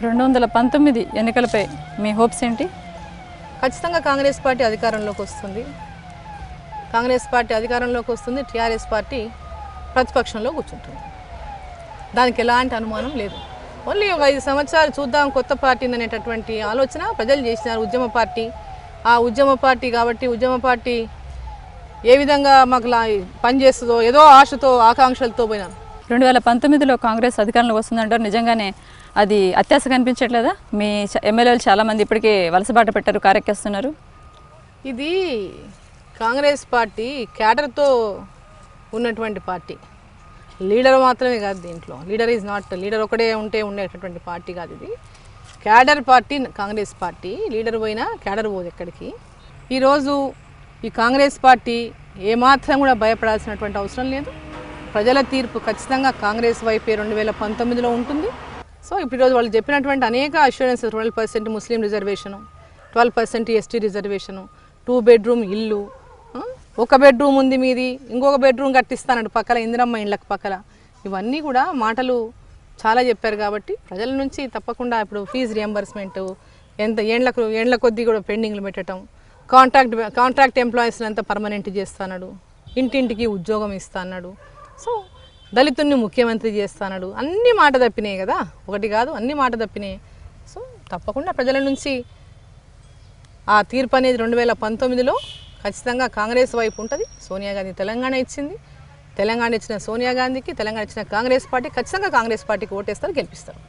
2019 ఎన్నికలపై మీ హోప్స్ ఏంటి? ఖచ్చితంగా కాంగ్రెస్ పార్టీ అధికారంలోకి వస్తుంది. కాంగ్రెస్ పార్టీ అధికారంలోకి వస్తుంది. టీఆర్ఎస్ పార్టీ ప్రతిపక్షంలో కూర్చుంటుంది. దానికి ఎలాంటి అనుమానం లేదు. ఓన్లీ ఒక 5 సంవత్సరాలు చూద్దాం కొత్త పార్టీ అనేటటువంటి ఆలోచన ప్రజలు చేసినారు. ఉద్యమ పార్టీ, ఆ ఉద్యమ పార్టీ కాబట్టి ఉద్యమ పార్టీ ఏ విధంగా మాకు పనిచేస్తుందో ఏదో ఆశతో ఆకాంక్షలతో పోయినారు. 2019లో కాంగ్రెస్ అధికారంలోకి వస్తుందంటారు. నిజంగానే అది అత్యాశ కనిపించట్లేదా? మీ ఎమ్మెల్యేలు చాలామంది ఇప్పటికే వలసబాట పెట్టారు, కారెక్కేస్తున్నారు. ఇది కాంగ్రెస్ పార్టీ క్యాడర్తో ఉన్నటువంటి పార్టీ. లీడర్ మాత్రమే కాదు, దీంట్లో లీడర్ ఈజ్ నాట్ లీడర్ ఒకటే ఉంటే ఉండేటటువంటి పార్టీ కాదు. ఇది cadre party Congress party. Leader పోయినా క్యాడర్ పోదు ఎక్కడికి. ఈరోజు ఈ కాంగ్రెస్ పార్టీ ఏమాత్రం కూడా భయపడాల్సినటువంటి అవసరం లేదు. ప్రజల తీర్పు ఖచ్చితంగా కాంగ్రెస్ వైపే 2019లో ఉంటుంది. సో ఇప్పుడు ఈరోజు వాళ్ళు చెప్పినటువంటి అనేక అష్యూరెన్స్, 12% ముస్లిం రిజర్వేషను, 12% ఎస్టీ రిజర్వేషను, 2 బెడ్రూమ్ ఇల్లు, 1 బెడ్రూమ్ ఉంది మీది, ఇంకొక బెడ్రూమ్ కట్టిస్తానండి పక్కల ఇందిరమ్మ ఇండ్లకు పక్కల. ఇవన్నీ కూడా మాటలు చాలా చెప్పారు. కాబట్టి ప్రజల నుంచి తప్పకుండా ఇప్పుడు ఫీజు రియంబర్స్మెంట్ ఎంత ఏండ్ల కొద్దీ కూడా పెండింగ్లు పెట్టడం, కాంట్రాక్ట్ ఎంప్లాయీస్ని అంతా పర్మనెంట్ చేస్తాడు, ఇంటింటికి ఉద్యోగం ఇస్తాడు, సో దళితుల్ని ముఖ్యమంత్రి చేస్తాడు. అన్ని మాట తప్పినాయి కదా, ఒకటి కాదు అన్ని మాట తప్పినాయి. సో తప్పకుండా ప్రజల నుంచి ఆ తీర్పు అనేది 2019లో ఖచ్చితంగా కాంగ్రెస్ వైపు ఉంటుంది. సోనియా గాంధీ తెలంగాణ ఇచ్చింది. తెలంగాణ ఇచ్చిన సోనియా గాంధీకి, తెలంగాణ ఇచ్చిన కాంగ్రెస్ పార్టీ ఖచ్చితంగా కాంగ్రెస్ పార్టీకి ఓటేస్తారు, గెలిపిస్తారు.